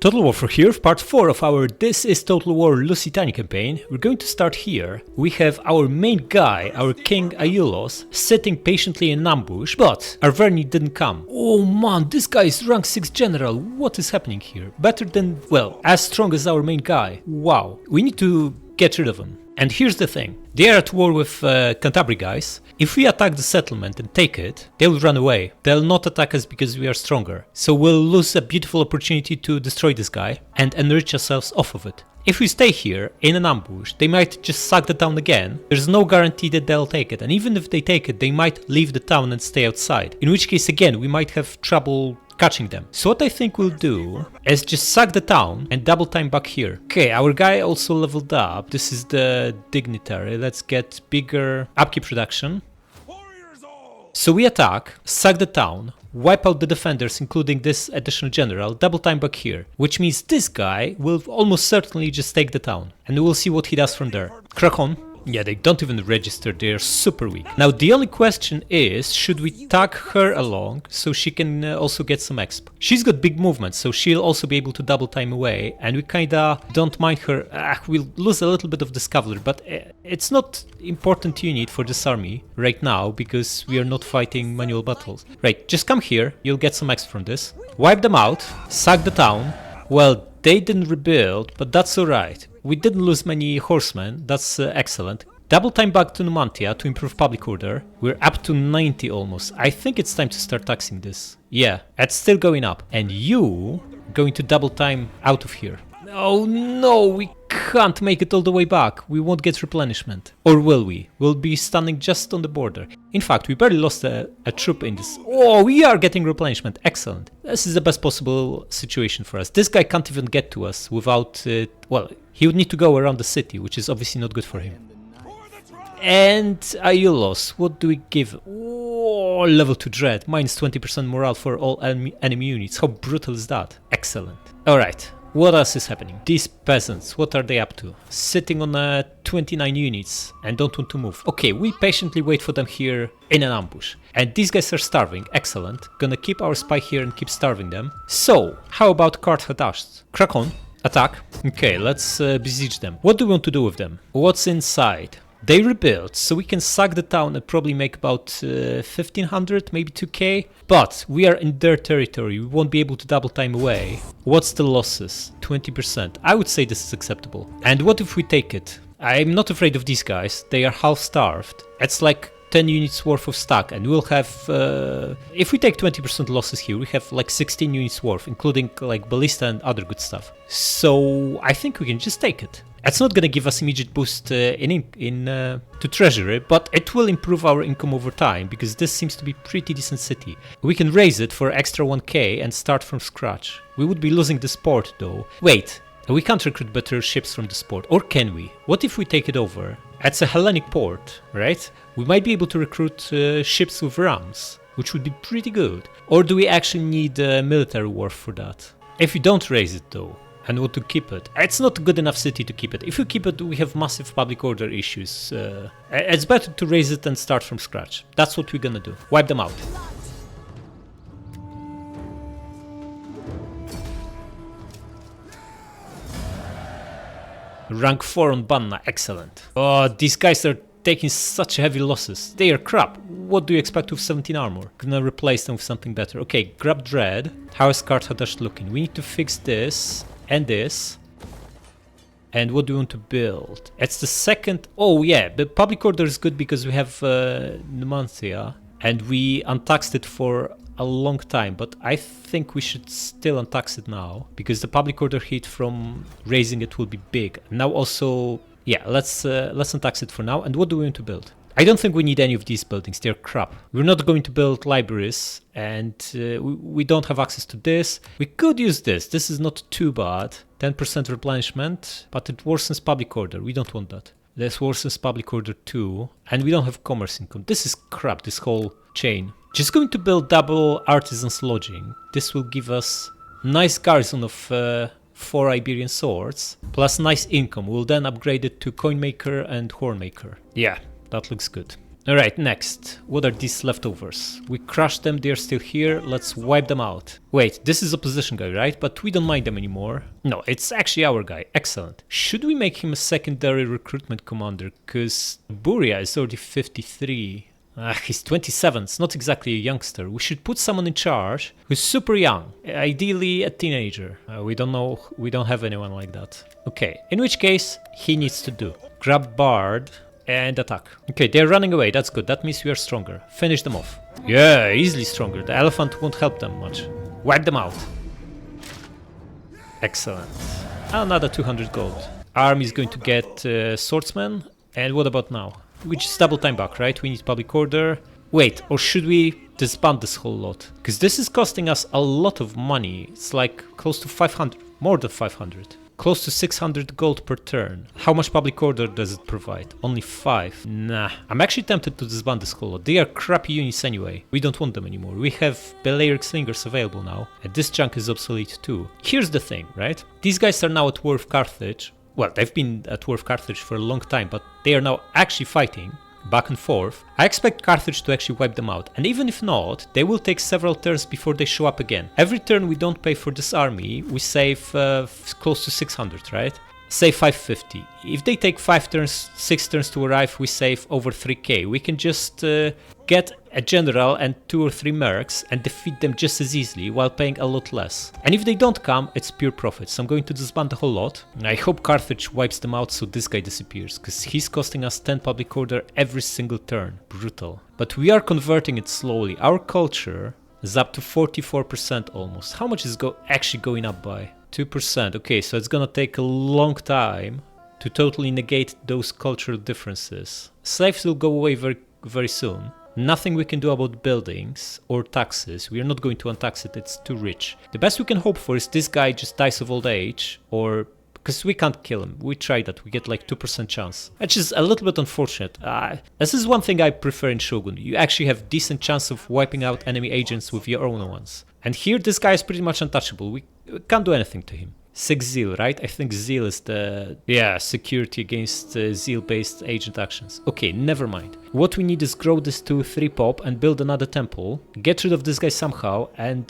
Total War for here, part 4 of our This is Total War Lusitani campaign. We're going to start here. We have our main guy, our King Aiulos, sitting patiently in ambush, but Arverni didn't come. Oh man, this guy is rank 6 general. What is happening here? Better than, well, as strong as our main guy. Wow, we need to get rid of him. And here's the thing, they are at war with Cantabria guys. If we attack the settlement and take it, they'll run away. They'll not attack us because we are stronger. So we'll lose a beautiful opportunity to destroy this guy and enrich ourselves off of it. If we stay here in an ambush, they might just sack the town again. There's no guarantee that they'll take it, and even if they take it, they might leave the town and stay outside. In which case, again, we might have trouble catching them. So what I think we'll do is just sack the town and double time back here. Okay, our guy also leveled up. This is the dignitary. Let's get bigger upkeep production. So we attack, sack the town, wipe out the defenders including this additional general, double time back here. Which means this guy will almost certainly just take the town. And we'll see what he does from there. Crack on. Yeah, they don't even register, they're super weak. Now the only question is, should we tag her along so she can also get some exp? She's got big movement, so she'll also be able to double time away, and we kinda don't mind her. We'll lose a little bit of this cavalry, but it's not important unit for this army right now, because we are not fighting manual battles. Right, just come here, you'll get some exp from this. Wipe them out, sack the town. Well, they didn't rebuild, but that's alright. We didn't lose many horsemen, that's excellent. Double time back to Numantia to improve public order. We're up to 90 almost. I think it's time to start taxing this. Yeah, it's still going up. And you going to double time out of here. Oh no, we can't make it all the way back. We won't get replenishment. Or will we? We'll be standing just on the border. In fact, we barely lost a troop in this. Oh, we are getting replenishment. Excellent. This is the best possible situation for us. This guy can't even get to us without... well, he would need to go around the city, which is obviously not good for him. And Aiulos, what do we give? Oh, level 2 dread. Minus 20% morale for all enemy units. How brutal is that? Excellent. Alright. What else is happening? These peasants, what are they up to? Sitting on 29 units and don't want to move. Okay, we patiently wait for them here in an ambush. And these guys are starving. Excellent. Gonna keep our spy here and keep starving them. So, how about Carthage? Crack on. Attack. Okay, let's besiege them. What do we want to do with them? What's inside? They rebuilt, so we can sack the town and probably make about 1500, maybe 2k. But we are in their territory, we won't be able to double time away. What's the losses? 20%. I would say this is acceptable. And what if we take it? I'm not afraid of these guys, they are half starved. It's like 10 units worth of stack, and we'll have, if we take 20% losses here, we have like 16 units worth, including like ballista and other good stuff. So I think we can just take it. It's not gonna give us immediate boost to treasury, but it will improve our income over time, because this seems to be pretty decent city. We can raise it for extra 1k and start from scratch. We would be losing this port though. Wait, we can't recruit better ships from this port, or can we? What if we take it over? It's a Hellenic port, right? We might be able to recruit ships with rams, which would be pretty good. Or do we actually need military wharf for that? If we don't raise it though, and want to keep it, it's not a good enough city to keep it. If we keep it, we have massive public order issues. It's better to raise it and start from scratch. That's what we're gonna do. Wipe them out. Rank 4 on Banna, excellent. Oh, these guys are taking such heavy losses. They are crap. What do you expect with 17 armor? Gonna replace them with something better. Okay, grab dread. How is Carthage looking? We need to fix this and this. And what do we want to build? It's the second... Oh yeah, the public order is good because we have Numantia. And we untaxed it for a long time, but I think we should still untax it now, because the public order hit from raising it will be big. Now also, yeah, let's untax it for now. And what do we want to build? I don't think we need any of these buildings, they're crap. We're not going to build libraries, and we don't have access to this. We could use this is not too bad. 10% replenishment, but it worsens public order, we don't want that. This worsens public order too, and we don't have commerce income. This is crap, this whole chain. Just going to build double artisans lodging. This will give us nice garrison of 4 Iberian swords, plus nice income. We'll then upgrade it to coin maker and horn maker. Yeah, that looks good. Alright, next. What are these leftovers? We crushed them, they're still here. Let's wipe them out. Wait, this is opposition guy, right? But we don't mind them anymore. No, it's actually our guy. Excellent. Should we make him a secondary recruitment commander? Because Buria is already 53. He's 27, it's not exactly a youngster. We should put someone in charge who's super young, ideally a teenager. We don't have anyone like that. Okay, in which case, he needs to do. Grab Bard and attack. Okay, they're running away, that's good. That means we are stronger. Finish them off. Yeah, easily stronger. The elephant won't help them much. Wipe them out. Excellent. Another 200 gold. Army is going to get swordsmen. And what about now? We just double time back, right? We need public order. Wait, or should we disband this whole lot? Because this is costing us a lot of money. It's like close to 500, more than 500. Close to 600 gold per turn. How much public order does it provide? Only 5. Nah, I'm actually tempted to disband this whole lot. They are crappy units anyway. We don't want them anymore. We have Balearic Slingers available now. And this junk is obsolete too. Here's the thing, right? These guys are now at war with Carthage. Well, they've been at war with Carthage for a long time, but they are now actually fighting back and forth. I expect Carthage to actually wipe them out, and even if not, they will take several turns before they show up again. Every turn we don't pay for this army, we save close to 600, right? Save 550. If they take 5 turns, 6 turns to arrive, we save over 3k. We can just get a general and 2 or 3 mercs and defeat them just as easily while paying a lot less. And if they don't come, it's pure profit. So I'm going to disband the whole lot. I hope Carthage wipes them out so this guy disappears, because he's costing us 10 public order every single turn. Brutal. But we are converting it slowly. Our culture is up to 44% almost. How much is actually going up by? 2%. Okay, so it's gonna take a long time to totally negate those cultural differences. Slaves will go away very, very soon. Nothing we can do about buildings or taxes. We are not going to untax it, it's too rich. The best we can hope for is this guy just dies of old age, or because we can't kill him. We tried that, we get like 2% chance. Which is a little bit unfortunate. This is one thing I prefer in Shogun. You actually have decent chance of wiping out enemy agents with your own ones. And here this guy is pretty much untouchable. We can't do anything to him. 6 zeal, right? I think zeal is the security against zeal-based agent actions. Okay, never mind. What we need is grow this to 3 pop and build another temple, get rid of this guy somehow, and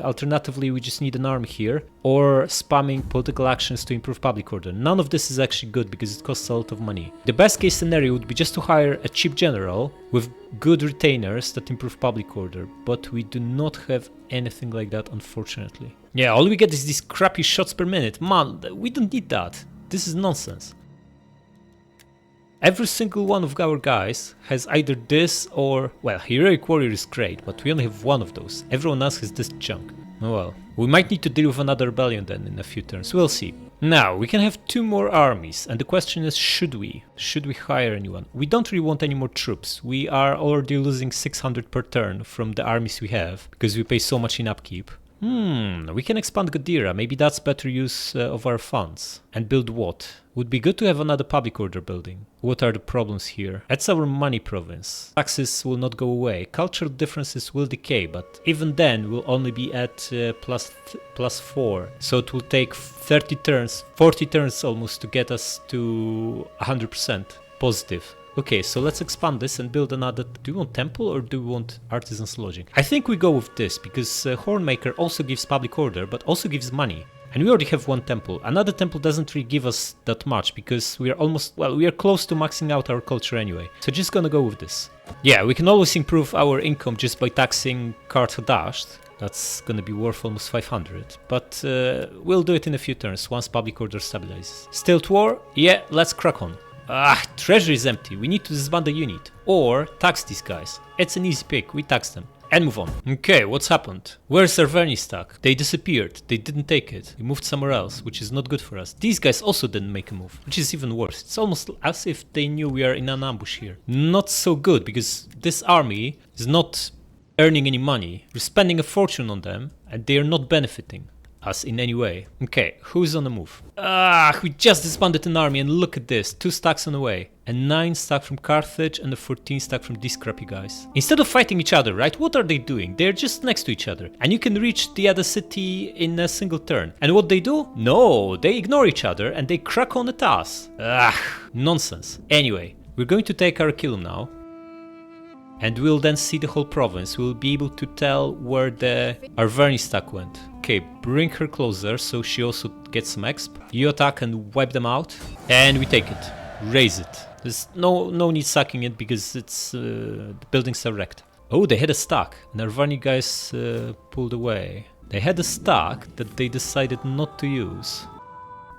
alternatively we just need an army here, or spamming political actions to improve public order. None of this is actually good because it costs a lot of money. The best case scenario would be just to hire a cheap general with good retainers that improve public order, but we do not have anything like that, unfortunately. Yeah, all we get is these crappy shots per minute. Man, we don't need that. This is nonsense. Every single one of our guys has either this or... Well, Heroic Warrior is great, but we only have one of those. Everyone else has this junk. Oh well. We might need to deal with another rebellion then in a few turns. We'll see. Now, we can have 2 more armies, and the question is, should we? Should we hire anyone? We don't really want any more troops. We are already losing 600 per turn from the armies we have, because we pay so much in upkeep. We can expand Gadira. Maybe that's better use of our funds. And build what? Would be good to have another public order building. What are the problems here? That's our money province. Taxes will not go away. Cultural differences will decay, but even then we'll only be at plus 4. So it will take 30 turns, 40 turns almost to get us to 100% positive. Okay, so let's expand this and build another... Do we want temple or do we want artisans lodging? I think we go with this, because Hornmaker also gives public order, but also gives money. And we already have 1 temple. Another temple doesn't really give us that much, because we are almost... Well, we are close to maxing out our culture anyway. So just gonna go with this. Yeah, we can always improve our income just by taxing Karthadasht. That's gonna be worth almost 500. But we'll do it in a few turns, once public order stabilizes. Stilt war? Yeah, let's crack on. Treasury is empty. We need to disband the unit. Or tax these guys. It's an easy pick. We tax them. And move on. Okay, what's happened? Where's Arverni stack? They disappeared. They didn't take it. We moved somewhere else, which is not good for us. These guys also didn't make a move, which is even worse. It's almost as if they knew we are in an ambush here. Not so good, because this army is not earning any money. We're spending a fortune on them, and they are not benefiting us in any way. Okay, who's on the move? We just disbanded an army and look at this. 2 stacks on the way. A 9 stack from Carthage and a 14 stack from these crappy guys. Instead of fighting each other, right? What are they doing? They're just next to each other. And you can reach the other city in a single turn. And what they do? No, they ignore each other and they crack on at us. Nonsense. Anyway, we're going to take Aracillum now. and we'll then see the whole province. We'll be able to tell where the Arverni stack went. Okay, bring her closer so she also gets some exp. You attack and wipe them out, and we take it. Raise it. There's no need sacking it because it's the buildings are wrecked. Oh, they had a stack, and Arverni guys pulled away. They had a stack that they decided not to use.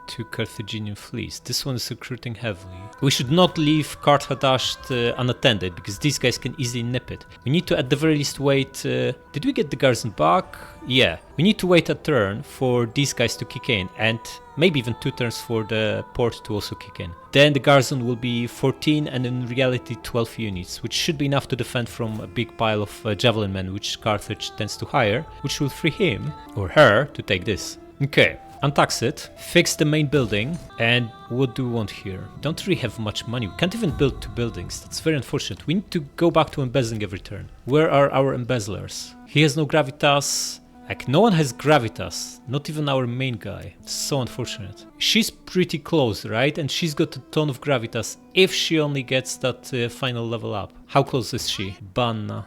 2 Carthaginian fleets. This one is recruiting heavily. We should not leave Karthadasht unattended because these guys can easily nip it. We need to at the very least wait. Did we get the garrison back? Yeah. We need to wait a turn for these guys to kick in and maybe even 2 turns for the port to also kick in. Then the garrison will be 14 and in reality 12 units, which should be enough to defend from a big pile of javelin men which Carthage tends to hire, which will free him or her to take this. Okay. Untax it, fix the main building, and what do we want here? Don't really have much money. We can't even build 2 buildings. That's very unfortunate. We need to go back to embezzling every turn. Where are our embezzlers? He has no gravitas. Like, no one has gravitas. Not even our main guy. It's so unfortunate. She's pretty close, right? And she's got a ton of gravitas if she only gets that final level up. How close is she? Banna.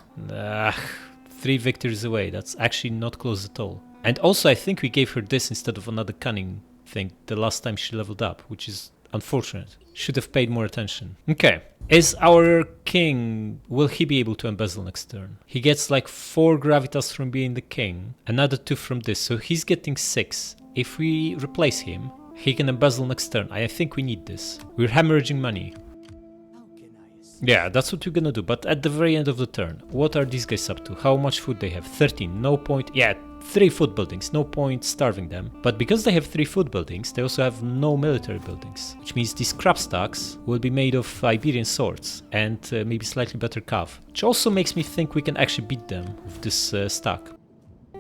3 victories away. That's actually not close at all. And also I think we gave her this instead of another cunning thing the last time she leveled up, which is unfortunate. Should have paid more attention. Okay. Is our king, will he be able to embezzle next turn? He gets like 4 gravitas from being the king, another 2 from this, so he's getting 6. If we replace him, he can embezzle next turn. I think we need this. We're hemorrhaging money. Yeah, that's what we're gonna do, but at the very end of the turn, what are these guys up to? How much food they have? 13, no point, yeah, 3 food buildings, no point starving them. But because they have 3 food buildings, they also have no military buildings, which means these crab stacks will be made of Iberian swords and maybe slightly better carve, which also makes me think we can actually beat them with this stack.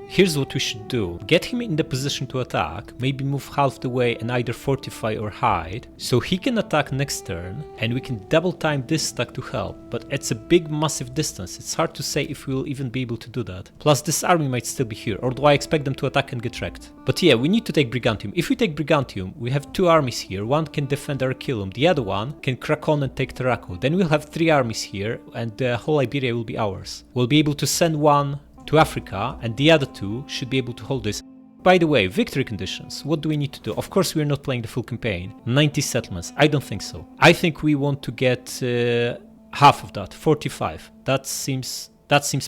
Here's what we should do. Get him in the position to attack, maybe move half the way and either fortify or hide, so he can attack next turn and we can double time this stack to help, but it's a big massive distance. It's hard to say if we'll even be able to do that. Plus this army might still be here, although I expect them to attack and get wrecked. But yeah, we need to take Brigantium. If we take Brigantium, we have 2 armies here. One can defend Aracillum, the other one can crack on and take Tarraco. Then we'll have 3 armies here and the whole Iberia will be ours. We'll be able to send one to Africa, and the other 2 should be able to hold this. By the way, victory conditions, what do we need to do? Of course we're not playing the full campaign. 90 settlements, I don't think so. I think we want to get half of that, 45. That seems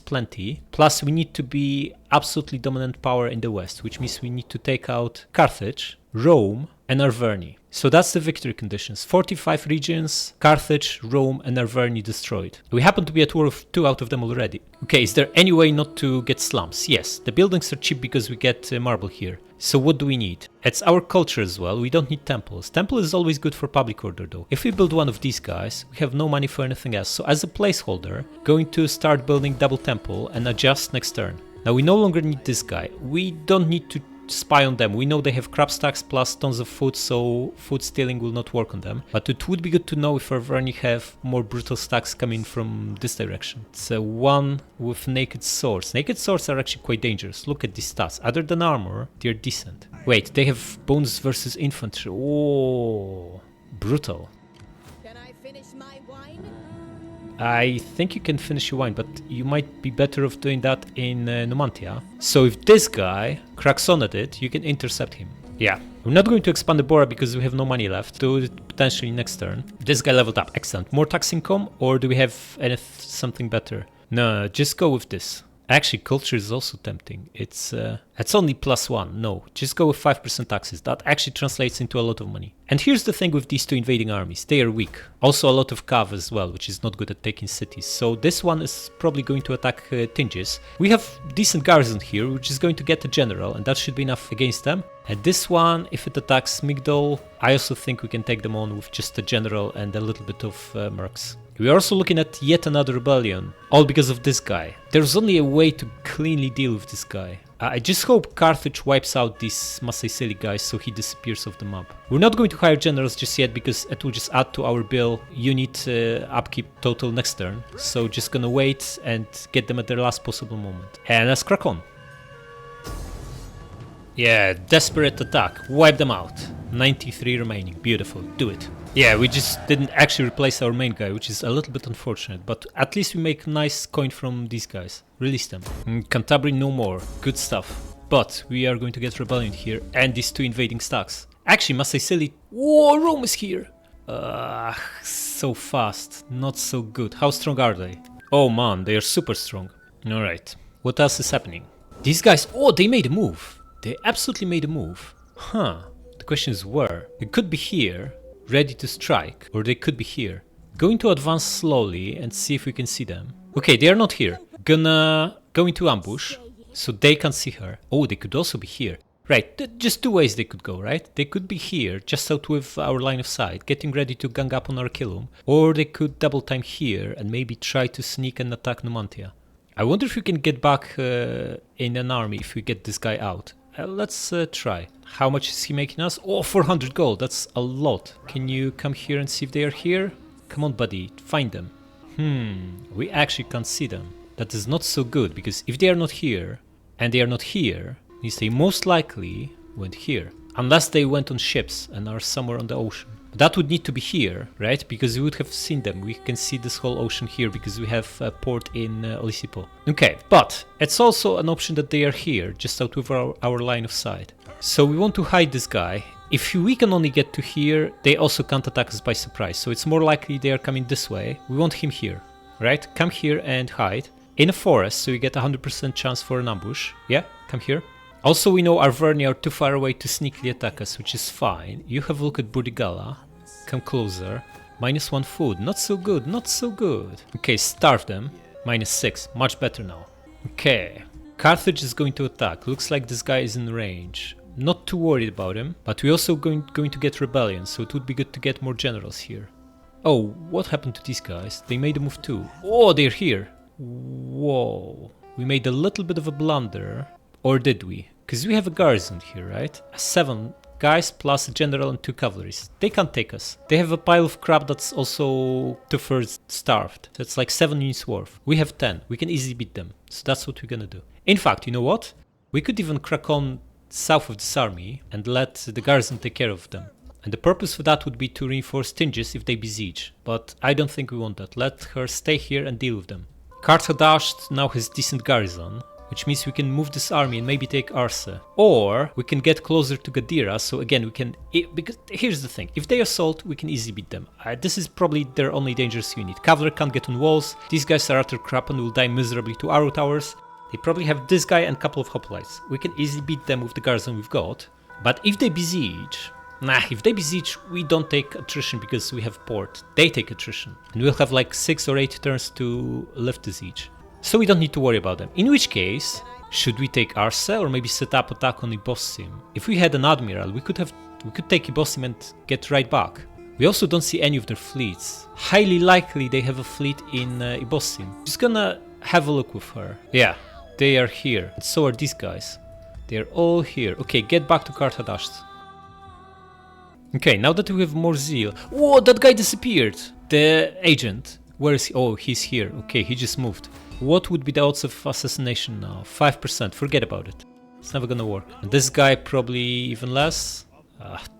plenty. Plus we need to be absolutely dominant power in the west, which means we need to take out Carthage, Rome, and Arverni. So that's the victory conditions. 45 regions, Carthage, Rome, and Arverni destroyed. We happen to be at war of 2 out of them already. Okay, is there any way not to get slums? Yes, the buildings are cheap because we get marble here. So what do we need? It's our culture as well. We don't need temples. Temple is always good for public order though. If we build one of these guys, we have no money for anything else. So as a placeholder, going to start building double temple and adjust next turn. Now we no longer need this guy. We don't need to spy on them. We know they have crab stacks plus tons of food, so food stealing will not work on them. But it would be good to know if Arverni have more brutal stacks coming from this direction. It's one with naked swords. Naked swords are actually quite dangerous. Look at these stats. Other than armor, they're decent. Wait, they have bonus versus infantry. Oh, brutal. Can I finish my wine? I think you can finish your wine, but you might be better off doing that in Numantia. So if this guy cracks on at it, you can intercept him. Yeah, we're not going to expand the Bora because we have no money left. Do it potentially next turn. This guy leveled up, excellent. More tax income, or do we have something better? No, just go with this. Actually, culture is also tempting. It's only +1. No, just go with 5% taxes. That actually translates into a lot of money. And here's the thing with these 2 invading armies. They are weak. Also a lot of carve as well, which is not good at taking cities. So this one is probably going to attack Tingis. We have decent garrison here, which is going to get a general, and that should be enough against them. And this one, if it attacks Migdol, I also think we can take them on with just a general and a little bit of mercs. We are also looking at yet another rebellion, all because of this guy. There's only a way to cleanly deal with this guy. I just hope Carthage wipes out these Massaiceli guys so he disappears off the map. We're not going to hire generals just yet because it will just add to our bill unit upkeep total next turn. So just gonna wait and get them at their last possible moment. And let's crack on. Yeah, desperate attack. Wipe them out. 93 remaining. Beautiful. Do it. Yeah, we just didn't actually replace our main guy, which is a little bit unfortunate, but at least we make nice coin from these guys. Release them. Cantabria no more. Good stuff. But we are going to get rebellion here and these 2 invading stacks. Actually, Massaicili... Whoa, Rome is here! So fast. Not so good. How strong are they? Oh man, they are super strong. Alright. What else is happening? These guys... Oh, they made a move. They absolutely made a move. Huh. The question is where? They could be here, ready to strike, or they could be here. Going to advance slowly and see if we can see them. Okay, they are not here. Gonna go into ambush, so they can see her. Oh, they could also be here. Right, just 2 ways they could go, right? They could be here, just out with our line of sight, getting ready to gang up on Aracillum, or they could double time here and maybe try to sneak and attack Numantia. I wonder if we can get back in an army if we get this guy out. Let's try. How much is he making us? Oh, 400 gold, that's a lot. Can you come here and see if they are here? Come on, buddy, find them. We actually can't see them. That is not so good, because if they are not here, and they are not here, means they most likely went here. Unless they went on ships and are somewhere on the ocean. That would need to be here, right? Because we would have seen them. We can see this whole ocean here because we have a port in Lysipo. Okay, but it's also an option that they are here, just out of our line of sight. So we want to hide this guy. If we can only get to here, they also can't attack us by surprise. So it's more likely they are coming this way. We want him here, right? Come here and hide. In a forest, so you get a 100% chance for an ambush. Yeah, come here. Also, we know Arverni are too far away to sneakily attack us, which is fine. You have a look at Burdigala. Come closer. -1 food. Not so good, not so good. Okay, starve them. -6. Much better now. Okay. Carthage is going to attack. Looks like this guy is in range. Not too worried about him, but we're also going to get rebellion, so it would be good to get more generals here. Oh, what happened to these guys? They made a move too. Oh, they're here. Whoa. We made a little bit of a blunder. Or did we? Because we have a garrison here, right? 7 guys plus a general and 2 cavalries. They can't take us. They have a pile of crap that's also 2/3 starved. That's like 7 units worth. We have 10. We can easily beat them. So that's what we're gonna do. In fact, you know what? We could even crack on south of this army and let the garrison take care of them. And the purpose for that would be to reinforce Tingis if they besiege. But I don't think we want that. Let her stay here and deal with them. Karthadasht now has decent garrison, which means we can move this army and maybe take Arce. Or we can get closer to Gadira, so again we can... Because here's the thing, if they assault, we can easily beat them. This is probably their only dangerous unit. Cavalry can't get on walls, these guys are utter crap and will die miserably to arrow towers. They probably have this guy and a couple of hoplites. We can easily beat them with the garrison we've got. But if they besiege... if they besiege, we don't take attrition because we have port. They take attrition. And we'll have like 6 or 8 turns to lift the siege. So we don't need to worry about them. In which case, should we take Arce or maybe set up attack on Ibossim? If we had an admiral, we could take Ibossim and get right back. We also don't see any of their fleets. Highly likely they have a fleet in Ibossim. Just gonna have a look with her. Yeah, they are here. And so are these guys. They're all here. Okay, get back to Karthadasht. Okay, now that we have more zeal... Whoa, that guy disappeared! The agent. Where is he? Oh, he's here. Okay, he just moved. What would be the odds of assassination now? 5%. Forget about it. It's never gonna work. And this guy probably even less?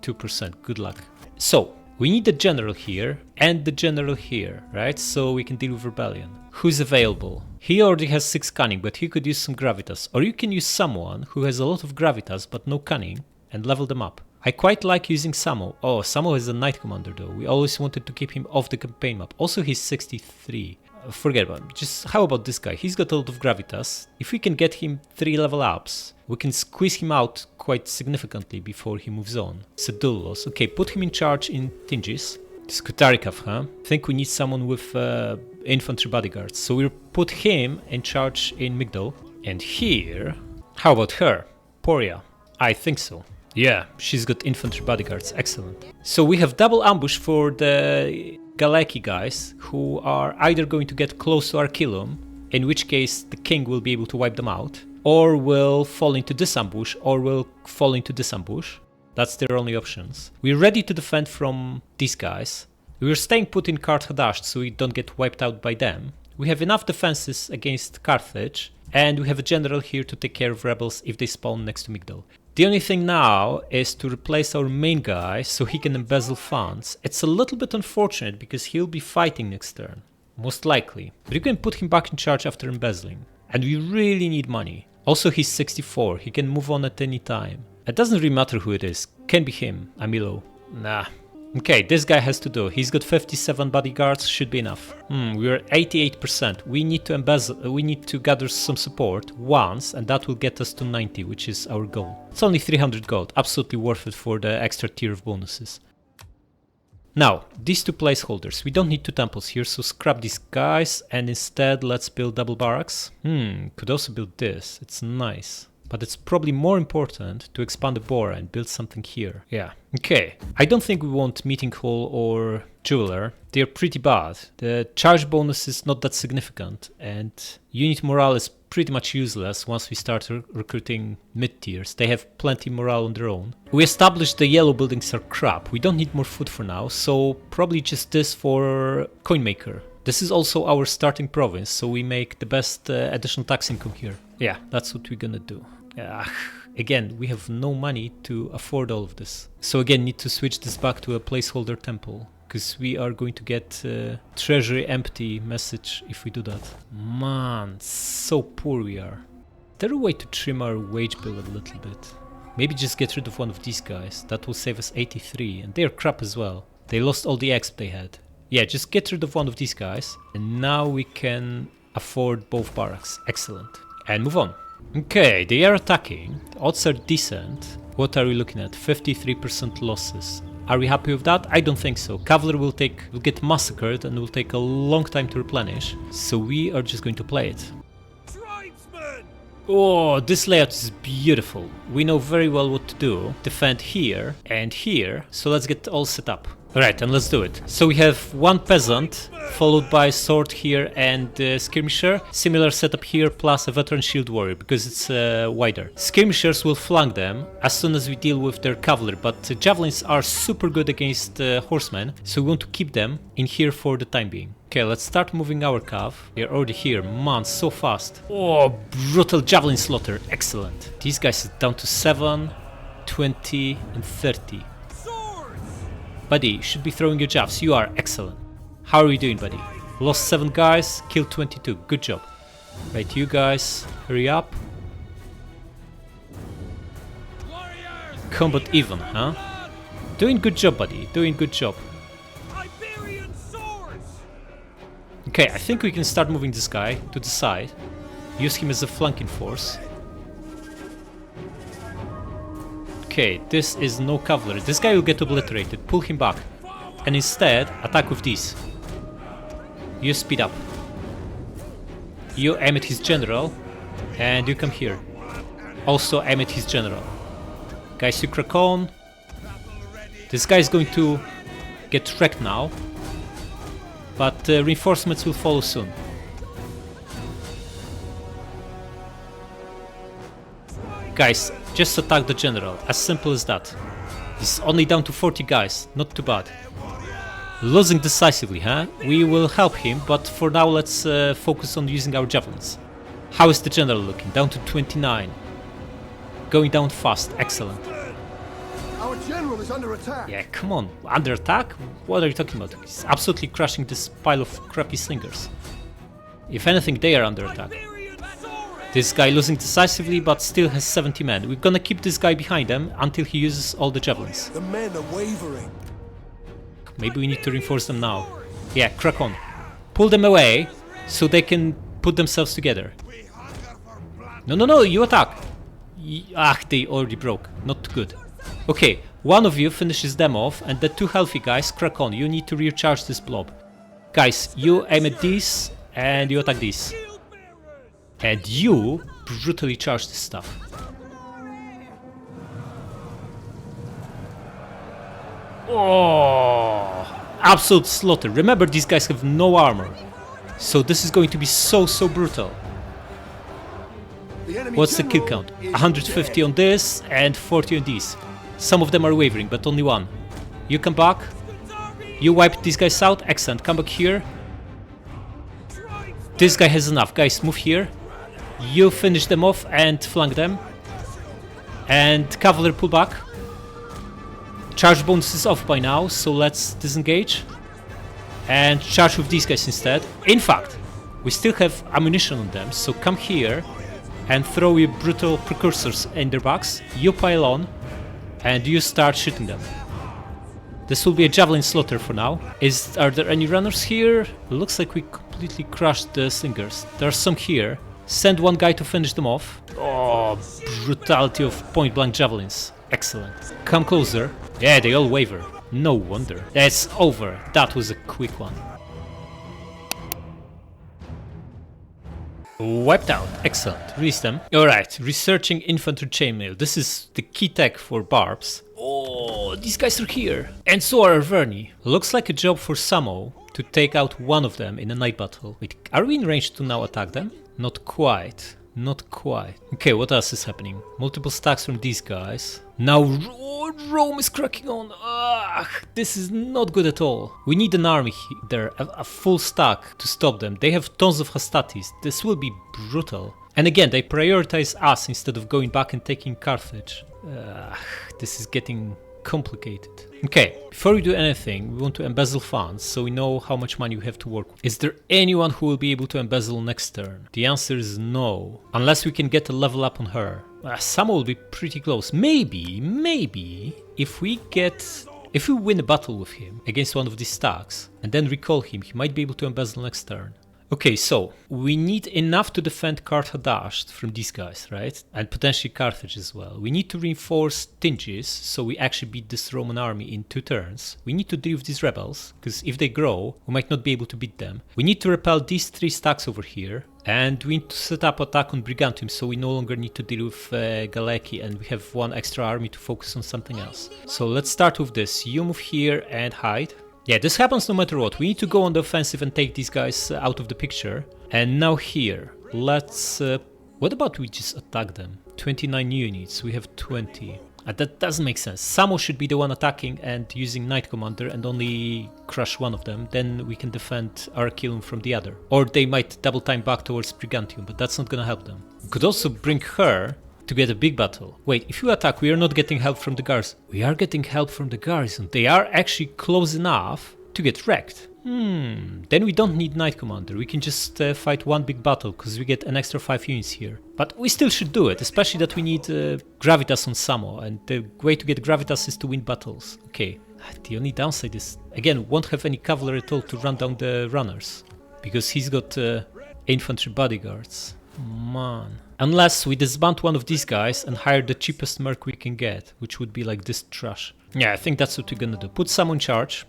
2%. Good luck. So, we need the general here and the general here, right? So we can deal with rebellion. Who's available? He already has 6 cunning, but he could use some gravitas. Or you can use someone who has a lot of gravitas but no cunning and level them up. I quite like using Samo. Oh, Samo is a knight commander though. We always wanted to keep him off the campaign map. Also he's 63. Forget about him. Just how about this guy? He's got a lot of gravitas. If we can get him 3 level ups, we can squeeze him out quite significantly before he moves on. Sedullos. Okay, put him in charge in Tingis. Skutarikov, huh? I think we need someone with infantry bodyguards. So we'll put him in charge in Migdol. And here... How about her? Poria. I think so. Yeah, she's got infantry bodyguards, excellent. So we have double ambush for the Galeki guys, who are either going to get close to Aracillum, in which case the king will be able to wipe them out, or will fall into this ambush, or will fall into this ambush. That's their only options. We're ready to defend from these guys. We're staying put in Karthadasht so we don't get wiped out by them. We have enough defenses against Carthage, and we have a general here to take care of rebels if they spawn next to Migdol. The only thing now is to replace our main guy so he can embezzle funds. It's a little bit unfortunate because he'll be fighting next turn. Most likely. But you can put him back in charge after embezzling. And we really need money. Also, he's 64. He can move on at any time. It doesn't really matter who it is. Can be him, Amilo. Nah. Okay, this guy has to do. He's got 57 bodyguards, should be enough. We're 88%. We need to embezzle, we need to gather some support once, and that will get us to 90, which is our goal. It's only 300 gold, absolutely worth it for the extra tier of bonuses. Now, these two placeholders. We don't need two temples here, so scrap these guys, and instead let's build double barracks. Could also build this, it's nice. But it's probably more important to expand the Bora and build something here. Yeah. Okay. I don't think we want Meeting Hall or Jeweler. They're pretty bad. The charge bonus is not that significant. And unit morale is pretty much useless once we start recruiting mid-tiers. They have plenty morale on their own. We established the yellow buildings are crap. We don't need more food for now. So probably just this for Coinmaker. This is also our starting province. So we make the best additional tax income here. Yeah, that's what we're gonna do. Again, we have no money to afford all of this. So again, need to switch this back to a placeholder temple. Because we are going to get treasury empty message if we do that. Man, so poor we are. Is there a way to trim our wage bill a little bit? Maybe just get rid of one of these guys. That will save us 83. And they're crap as well. They lost all the exp they had. Yeah, just get rid of one of these guys. And now we can afford both barracks. Excellent. And move on. Okay, they are attacking. Odds are decent. What are we looking at? 53% losses. Are we happy with that? I don't think so. Cavalry will get massacred and will take a long time to replenish. So we are just going to play it. Tribesmen! Oh, this layout is beautiful. We know very well what to do. Defend here and here. So let's get all set up. Alright, and let's do it. So we have one peasant, followed by a sword here and skirmisher. Similar setup here, plus a veteran shield warrior, because it's wider. Skirmishers will flank them as soon as we deal with their cavalry, but javelins are super good against horsemen, so we want to keep them in here for the time being. Okay, let's start moving our cav. They're already here, man, so fast. Oh, brutal javelin slaughter, excellent. These guys are down to 7, 20 and 30. Buddy, you should be throwing your jabs. You are excellent. How are we doing, buddy? Lost 7 guys, killed 22. Good job. Right, you guys, hurry up. Combat even, huh? Doing good job, buddy. Doing good job. Okay, I think we can start moving this guy to the side. Use him as a flanking force. Okay, this is no cavalry. This guy will get obliterated. Pull him back. And instead, attack with these. You speed up. You aim at his general. And you come here. Also aim at his general. Guys, you crack on. This guy is going to get wrecked now. But reinforcements will follow soon. Guys, just attack the general, as simple as that. He's only down to 40 guys, not too bad. Losing decisively, huh? We will help him, but for now let's focus on using our javelins. How is the general looking? Down to 29. Going down fast, excellent. Our general is under attack. Yeah, come on, under attack? What are you talking about? He's absolutely crushing this pile of crappy slingers. If anything, they are under attack. This guy losing decisively, but still has 70 men. We're gonna keep this guy behind them until he uses all the javelins. The men are wavering. Maybe we need to reinforce them now. Yeah, crack on. Pull them away, so they can put themselves together. No, you attack! They already broke. Not good. Okay, one of you finishes them off, and the 2 healthy guys, crack on. You need to recharge this blob. Guys, you aim at these, and you attack these. And you brutally charge this stuff. Oh, absolute slaughter. Remember, these guys have no armor. So this is going to be so brutal. What's the kill count? 150 on this and 40 on these. Some of them are wavering, but only one. You come back. You wipe these guys out. Excellent. Come back here. This guy has enough. Guys, move here. You finish them off and flank them. And cavalry pull back. Charge bonus is off by now, so let's disengage. And charge with these guys instead. In fact, we still have ammunition on them, so come here and throw your brutal precursors in their backs. You pile on, and you start shooting them. This will be a javelin slaughter for now. Are there any runners here? Looks like we completely crushed the slingers. There are some here. Send one guy to finish them off. Oh, brutality of point-blank javelins. Excellent. Come closer. Yeah, they all waver. No wonder. That's over. That was a quick one. Wiped out. Excellent. Release them. Alright, researching infantry chainmail. This is the key tech for barbs. Oh, these guys are here. And so are Verni. Looks like a job for Samo to take out one of them in a night battle. Wait, are we in range to now attack them? Not quite. Not quite. Okay, what else is happening? Multiple stacks from these guys. Now Rome is cracking on. Ugh, this is not good at all. We need an army there, a full stack to stop them. They have tons of Hastatis. This will be brutal. And again, they prioritize us instead of going back and taking Carthage. This is getting complicated. Okay, before we do anything, we want to embezzle funds so we know how much money we have to work with. Is there anyone who will be able to embezzle next turn? The answer is no, unless we can get a level up on her. Some will be pretty close. Maybe if we win a battle with him against one of these stacks and then recall him, he might be able to embezzle next turn. Okay, so we need enough to defend Carthage from these guys, right? And potentially Carthage as well. We need to reinforce Tingis, so we actually beat this Roman army in 2 turns. We need to deal with these rebels, because if they grow, we might not be able to beat them. We need to repel these 3 stacks over here. And we need to set up attack on Brigantium, so we no longer need to deal with Galeki, and we have 1 extra army to focus on something else. So let's start with this. You move here and hide. Yeah, this happens no matter what. We need to go on the offensive and take these guys out of the picture. And now here, let's... what about we just attack them? 29 units, we have 20. That doesn't make sense. Samo should be the one attacking and using Knight Commander and only crush one of them. Then we can defend Aracillum from the other. Or they might double time back towards Brigantium, but that's not gonna help them. We could also bring her to get a big battle. Wait, if you attack, we are not getting help from the garrison. We are getting help from the garrison. They are actually close enough to get wrecked. Then we don't need Knight Commander. We can just fight 1 big battle, because we get an extra 5 units here. But we still should do it, especially that we need Gravitas on Samo, and the way to get Gravitas is to win battles. Okay, the only downside is, again, won't have any cavalry at all to run down the runners, because he's got infantry bodyguards. Man. Unless we disband one of these guys and hire the cheapest merc we can get, which would be like this trash. Yeah, I think that's what we're gonna do. Put someone in charge.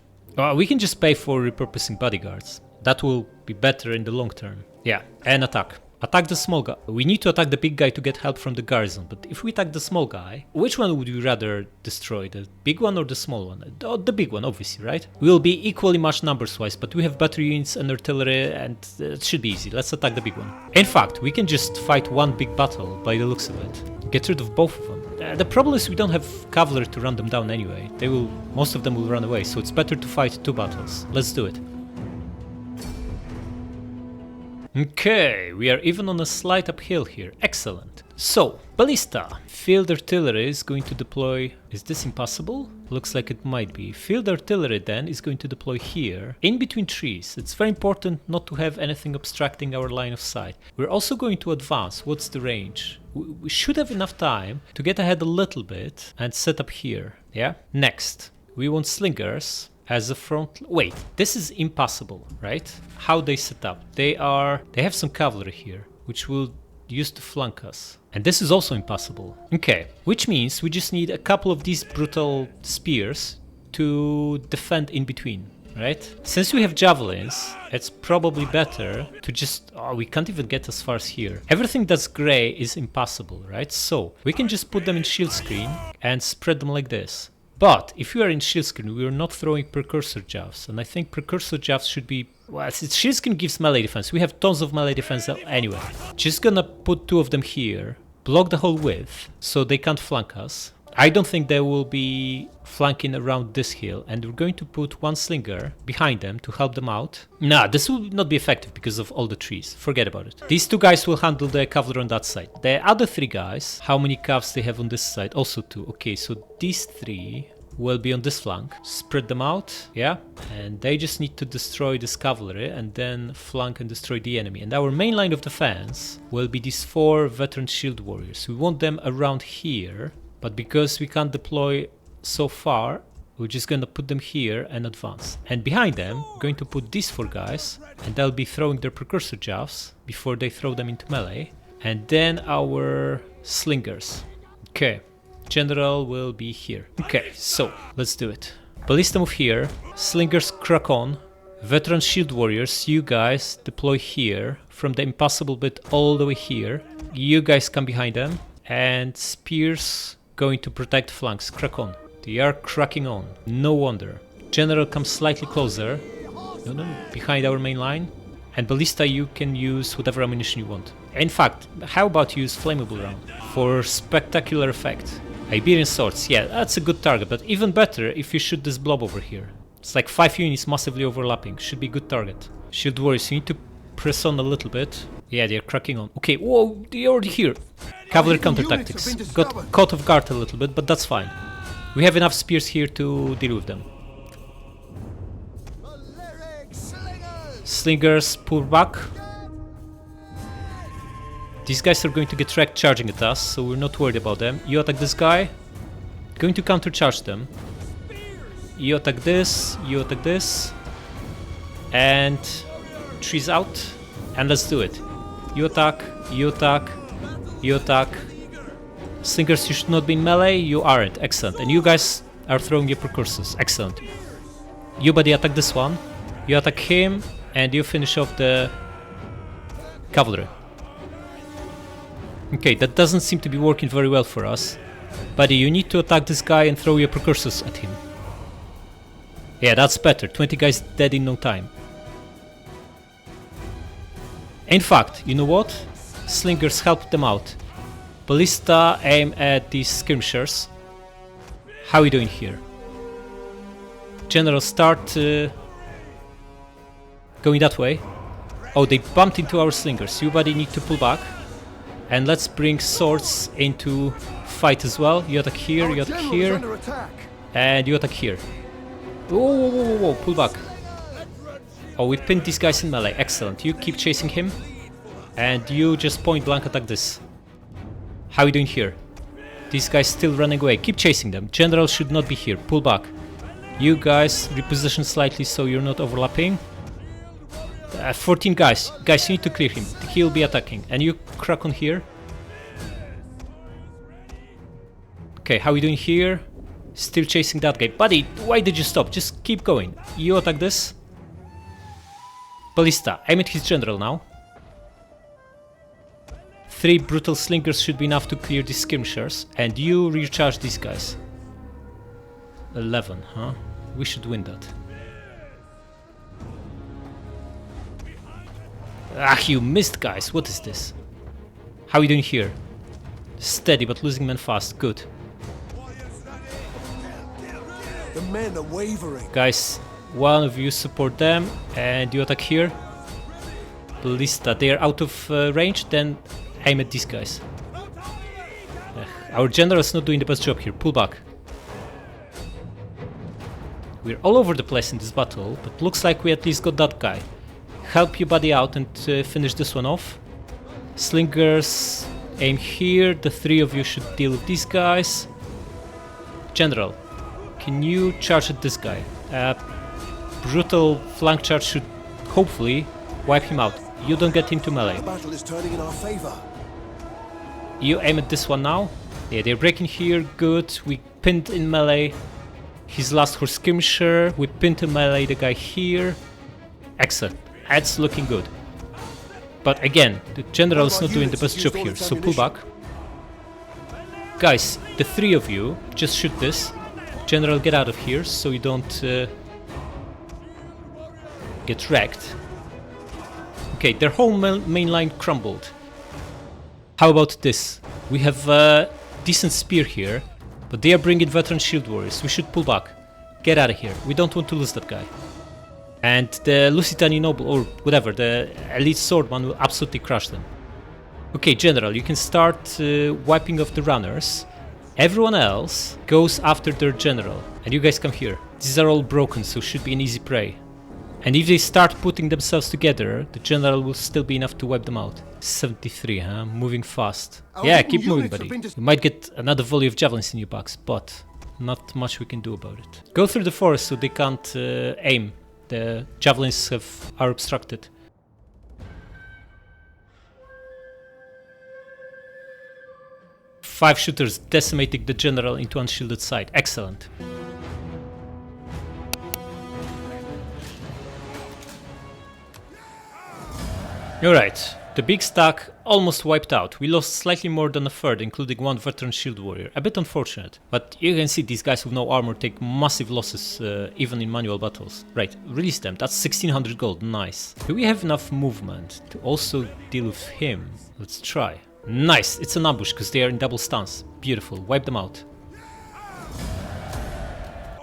We can just pay for repurposing bodyguards. That will be better in the long term. Yeah, and attack. Attack the small guy. We need to attack the big guy to get help from the garrison, but if we attack the small guy, which one would you rather destroy? The big one or the small one? Oh, the big one, obviously, right? We will be equally matched numbers-wise, but we have better units and artillery, and it should be easy. Let's attack the big one. In fact, we can just fight 1 big battle by the looks of it. Get rid of both of them. The problem is we don't have cavalry to run them down anyway. Most of them will run away, so it's better to fight 2 battles. Let's do it. Okay, we are even on a slight uphill here. Excellent. So, Ballista. Field artillery is going to deploy... Is this impossible? Looks like it might be. Field artillery then is going to deploy here, in between trees. It's very important not to have anything obstructing our line of sight. We're also going to advance. What's the range? We should have enough time to get ahead a little bit and set up here. Yeah? Next, we want slingers as a front... Wait, this is impossible, right? How they set up. They have some cavalry here, which will use to flank us. And this is also impossible. Okay, which means we just need a couple of these brutal spears to defend in between, right? Since we have javelins, it's probably better to just... Oh, we can't even get as far as here. Everything that's grey is impossible, right? So, we can just put them in shield screen and spread them like this. But if you are in shield screen, we are not throwing precursor javs, and I think precursor javs should be... Well, shield screen gives melee defense. We have tons of melee defense anyway. Just gonna put 2 of them here, block the whole width, so they can't flank us. I don't think they will be flanking around this hill, and we're going to put one slinger behind them to help them out. Nah, this will not be effective because of all the trees. Forget about it. These two guys will handle the cavalry on that side. The other three guys, how many calves they have on this side? Also two. Okay, so these three will be on this flank. Spread them out, yeah, and they just need to destroy this cavalry and then flank and destroy the enemy. And our main line of defense will be these 4 veteran shield warriors. We want them around here, but because we can't deploy so far, we're just gonna put them here and advance. And behind them, we're going to put these 4 guys, and they'll be throwing their precursor jaws before they throw them into melee. And then our slingers. Okay. General will be here. Okay, so let's do it. Ballista move here, slingers crack on, veteran shield warriors, you guys deploy here from the impassable bit all the way here. You guys come behind them, and spears going to protect flanks. Crack on. They are cracking on. No wonder. General comes slightly closer. No, behind our main line. And ballista, you can use whatever ammunition you want. In fact, how about use flammable round for spectacular effect? Iberian swords, yeah, that's a good target, but even better if you shoot this blob over here. It's like 5 units massively overlapping, should be a good target. Shield warriors, you need to press on a little bit. Yeah, they're cracking on. Okay, whoa, they're already here. Cavalry counter tactics. Got caught off guard a little bit, but that's fine. We have enough spears here to deal with them. Slingers, pull back. These guys are going to get wrecked charging at us, so we're not worried about them. You attack this guy. Going to countercharge them. You attack this, you attack this. And trees out. And let's do it. You attack, you attack, you attack. Slingers, you should not be in melee, you aren't. Excellent. And you guys are throwing your precursors. Excellent. You buddy attack this one. You attack him, and you finish off the cavalry. Okay, that doesn't seem to be working very well for us. Buddy, you need to attack this guy and throw your precursors at him. Yeah, that's better. 20 guys dead in no time. In fact, you know what? Slingers, help them out. Ballista, aim at these skirmishers. How are we doing here? General, start going that way. Oh, they bumped into our slingers. You buddy need to pull back. And let's bring swords into fight as well. You attack here, you attack here, and you attack here. Whoa, whoa, whoa, whoa, pull back. Oh, we pinned these guys in melee. Excellent. You keep chasing him, and you just point blank attack this. How are we doing here? These guys still running away. Keep chasing them. General should not be here. Pull back. You guys reposition slightly so you're not overlapping. 14 guys. Guys, you need to clear him. He'll be attacking. And you crack on here. Okay, how are we doing here? Still chasing that guy. Buddy, why did you stop? Just keep going. You attack this. Ballista, aim at his general now. 3 brutal slingers should be enough to clear these skirmishers. And you recharge these guys. 11, huh? We should win that. Ah, you missed, guys. What is this? How are we doing here? Steady, but losing men fast. Good. The men are wavering. Guys, one of you support them, and you attack here. Ballista, they are out of range, then aim at these guys. Our general is not doing the best job here. Pull back. We're all over the place in this battle, but looks like we at least got that guy. Help your buddy out and finish this one off. Slingers, aim here. The 3 of you should deal with these guys. General, can you charge at this guy? Brutal flank charge should hopefully wipe him out. You don't get into melee. The battle is turning in our favor. You aim at this one now. Yeah, they're breaking here. Good. We pinned in melee his last horse skirmisher. We pinned in melee the guy here. Excellent. That's looking good. But again, the general is not doing the best job here, so pull back. Guys, the 3 of you, just shoot this. General, get out of here so you don't get wrecked. Okay, their whole main line crumbled. How about this? We have a decent spear here. But they are bringing veteran shield warriors. We should pull back. Get out of here. We don't want to lose that guy. And the Lusitani noble, or whatever, the elite swordman will absolutely crush them. Okay, General, you can start wiping off the runners. Everyone else goes after their general. And you guys come here. These are all broken, so should be an easy prey. And if they start putting themselves together, the general will still be enough to wipe them out. 73, huh? Moving fast. Yeah, keep moving, buddy. You might get another volley of javelins in your backs, but not much we can do about it. Go through the forest so they can't aim. The javelins are obstructed. Five shooters decimating the general into unshielded side. Excellent. Alright, the big stack almost wiped out. We lost slightly more than a third, including one veteran shield warrior. A bit unfortunate, but you can see these guys with no armor take massive losses even in manual battles. Right, release them. That's 1600 gold. Nice. Do we have enough movement to also deal with him? Let's try. Nice, it's an ambush because they are in double stance. Beautiful, wipe them out.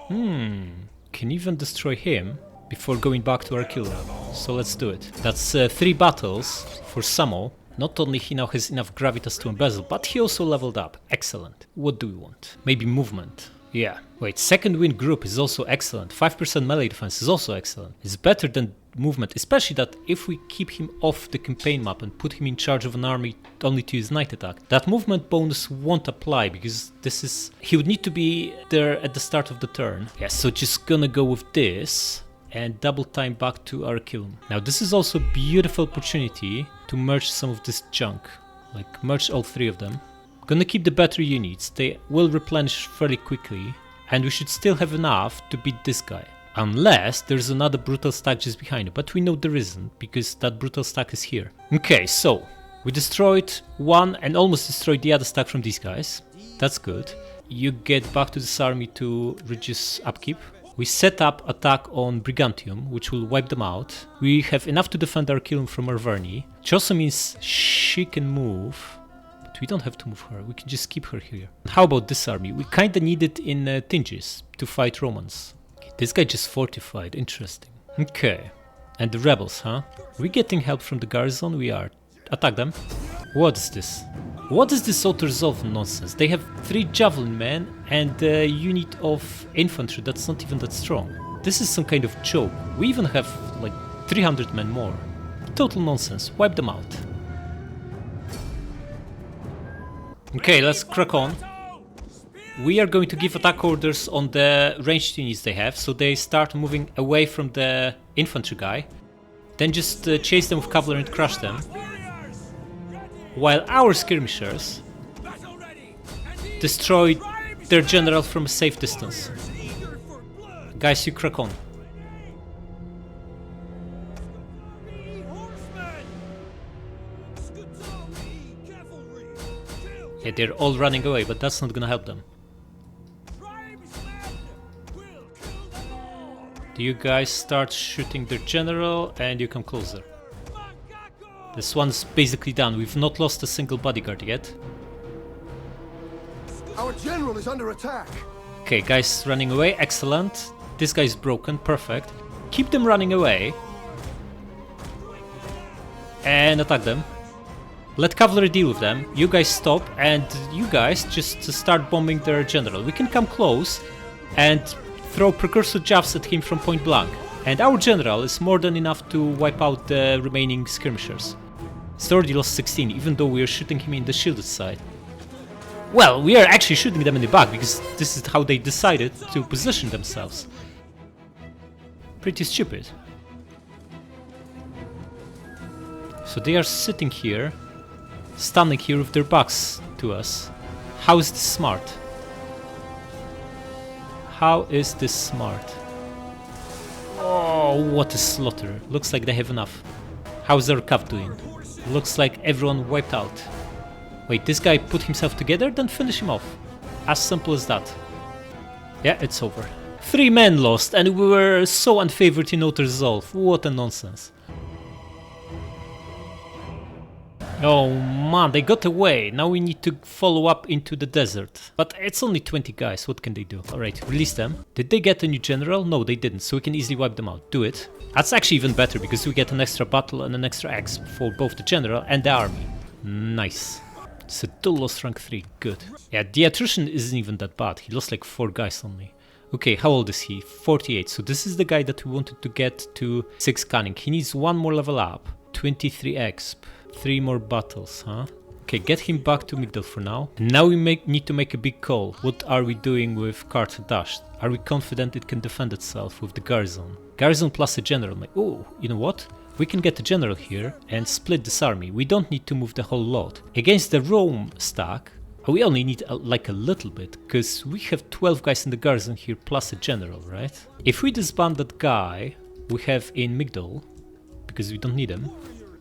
Can even destroy him before going back to Aracillum. So let's do it. That's 3 battles for Samo. Not only he now has enough gravitas to embezzle, but he also leveled up. Excellent. What do we want? Maybe movement. Yeah. Wait, second wind group is also excellent. 5% melee defense is also excellent. It's better than movement, especially that if we keep him off the campaign map and put him in charge of an army only to use night attack, that movement bonus won't apply because he would need to be there at the start of the turn. Yeah, so just gonna go with this and double time back to Aracillum. Now this is also a beautiful opportunity to merge some of this junk, like merge all 3 of them. Gonna keep the better units, they will replenish fairly quickly, and we should still have enough to beat this guy. Unless there's another brutal stack just behind it, but we know there isn't, because that brutal stack is here. Okay, so we destroyed one and almost destroyed the other stack from these guys. That's good. You get back to this army to reduce upkeep. We set up attack on Brigantium, which will wipe them out. We have enough to defend Aracillum from Arverni, which also means she can move. But we don't have to move her, we can just keep her here. How about this army? We kinda need it in Tingis to fight Romans. Okay, this guy just fortified, interesting. Okay, and the rebels, huh? Are we getting help from the garrison? We are. Attack them. What is this? What is this auto-resolve nonsense? They have 3 javelin men and a unit of infantry that's not even that strong. This is some kind of joke. We even have like 300 men more. Total nonsense. Wipe them out. Okay, let's crack on. We are going to give attack orders on the ranged units they have, so they start moving away from the infantry guy. Then just chase them with cavalry and crush them. While our skirmishers destroy their general from a safe distance. Guys, you crack on. Yeah, they're all running away, but that's not gonna help them. Do you guys start shooting their general and you come closer. This one's basically done. We've not lost a single bodyguard yet. Our general is under attack. Okay, guys running away. Excellent. This guy's broken. Perfect. Keep them running away. And attack them. Let cavalry deal with them. You guys stop and you guys just start bombing their general. We can come close and throw precursor jabs at him from point blank. And our general is more than enough to wipe out the remaining skirmishers. He's already lost 16, even though we are shooting him in the shielded side. Well, we are actually shooting them in the back, because this is how they decided to position themselves. Pretty stupid. So they are sitting here, standing here with their backs to us. How is this smart? How is this smart? Oh, what a slaughter. Looks like they have enough. How's their cav doing? Looks like everyone wiped out. Wait, this guy put himself together? Then finish him off. As simple as that. Yeah, it's over. 3 men lost and we were so unfavored in auto-resolve. What a nonsense. Oh man, they got away. Now we need to follow up into the desert. But it's only 20 guys, what can they do? Alright, release them. Did they get a new general? No, they didn't, so we can easily wipe them out. Do it. That's actually even better, because we get an extra battle and an extra X for both the general and the army. Nice. So Dull lost rank 3, good. Yeah, the attrition isn't even that bad. He lost like 4 guys only. Okay, how old is he? 48. So this is the guy that we wanted to get to 6 cunning. He needs 1 more level up. 23 exp. 3 more battles, huh? Okay, get him back to Migdol for now. And now we need to make a big call. What are we doing with Carve? Are we confident it can defend itself with the garrison? Garrison plus a general. Oh, you know what? We can get a general here and split this army. We don't need to move the whole lot. Against the Rome stack, we only need like a little bit, because we have 12 guys in the garrison here plus a general, right? If we disband that guy we have in Migdol, because we don't need him,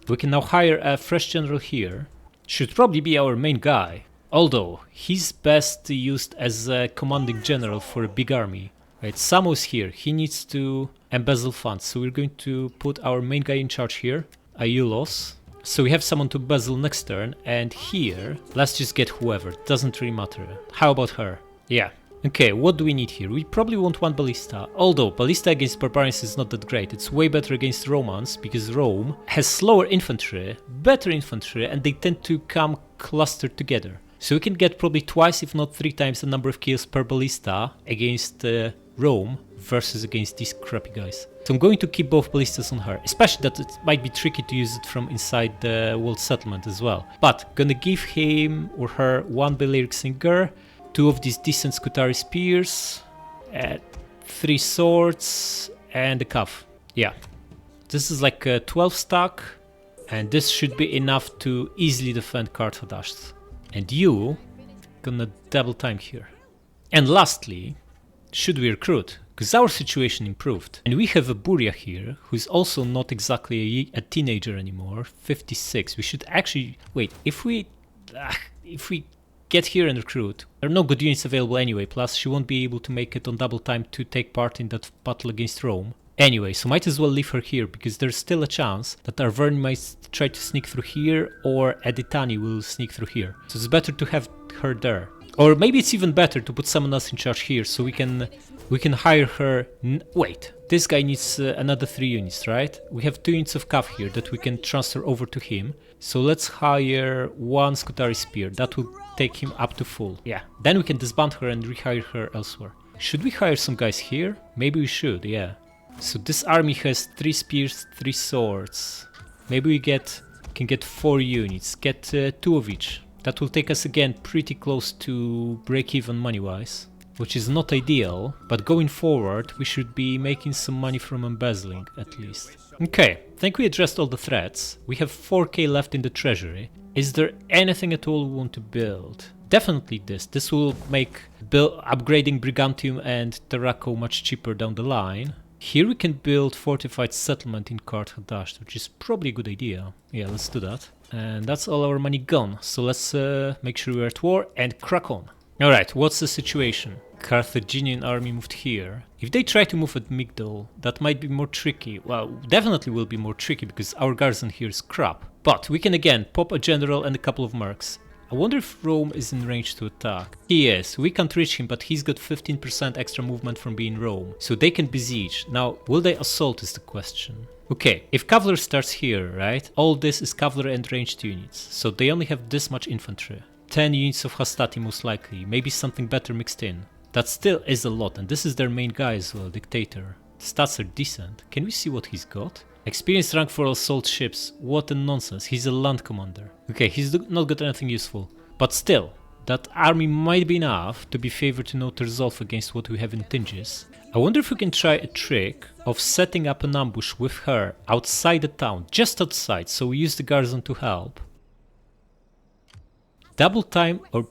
we can now hire a fresh general here. Should probably be our main guy, although he's best used as a commanding general for a big army. Right, Samo's here, he needs to embezzle funds, so we're going to put our main guy in charge here, Ayulos. So we have someone to embezzle next turn, and here, let's just get whoever, doesn't really matter. How about her? Yeah. Okay, what do we need here? We probably want 1 ballista, although ballista against barbarians is not that great. It's way better against Romans, because Rome has slower infantry, better infantry, and they tend to come clustered together. So we can get probably twice, if not 3 times the number of kills per ballista against Rome versus against these crappy guys. So I'm going to keep both ballistas on her, especially that it might be tricky to use it from inside the walled settlement as well. But gonna give him or her 1 Balearic Singer, 2 of these decent Scutari spears, 3 swords, and a cuff. Yeah, this is like a 12 stack, and this should be enough to easily defend Carve. And you gonna double time here. And lastly, should we recruit? Because our situation improved. And we have a Buria here, who's also not exactly a teenager anymore, 56. We should actually... Wait, if we get here and recruit, there are no good units available anyway, plus she won't be able to make it on double time to take part in that battle against Rome. Anyway, so might as well leave her here, because there's still a chance that Arverni might try to sneak through here, or Editani will sneak through here. So it's better to have her there. Or maybe it's even better to put someone else in charge here, so we can hire her... Wait, this guy needs another 3 units, right? We have 2 units of cav here that we can transfer over to him. So let's hire 1 Scutari Spear, that will take him up to full. Yeah, then we can disband her and rehire her elsewhere. Should we hire some guys here? Maybe we should, yeah. So this army has 3 spears, 3 swords. Maybe we can get 4 units, get 2 of each. That will take us again pretty close to break even money wise, which is not ideal, but going forward we should be making some money from embezzling at least. Okay, I think we addressed all the threats. We have 4k left in the treasury. Is there anything at all we want to build? Definitely this. This will make upgrading Brigantium and Terraco much cheaper down the line. Here we can build fortified settlement in Carve, which is probably a good idea. Yeah, let's do that. And that's all our money gone. So let's make sure we're at war and crack on. Alright, what's the situation? Carthaginian army moved here. If they try to move at Migdol, that might be more tricky. Well, definitely will be more tricky because our garrison here is crap. But we can again pop a general and a couple of mercs. I wonder if Rome is in range to attack. He is. We can't reach him, but he's got 15% extra movement from being Rome. So they can besiege. Now, will they assault is the question. Okay, if cavalry starts here, right? All this is cavalry and ranged units. So they only have this much infantry. 10 units of Hastati most likely. Maybe something better mixed in. That still is a lot, and this is their main guy as well, Dictator. The stats are decent. Can we see what he's got? Experienced rank for assault ships. What a nonsense. He's a land commander. Okay, he's not got anything useful. But still, that army might be enough to be favored to not resolve against what we have in Tingis. I wonder if we can try a trick of setting up an ambush with her outside the town, just outside, so we use the garrison to help. Double time or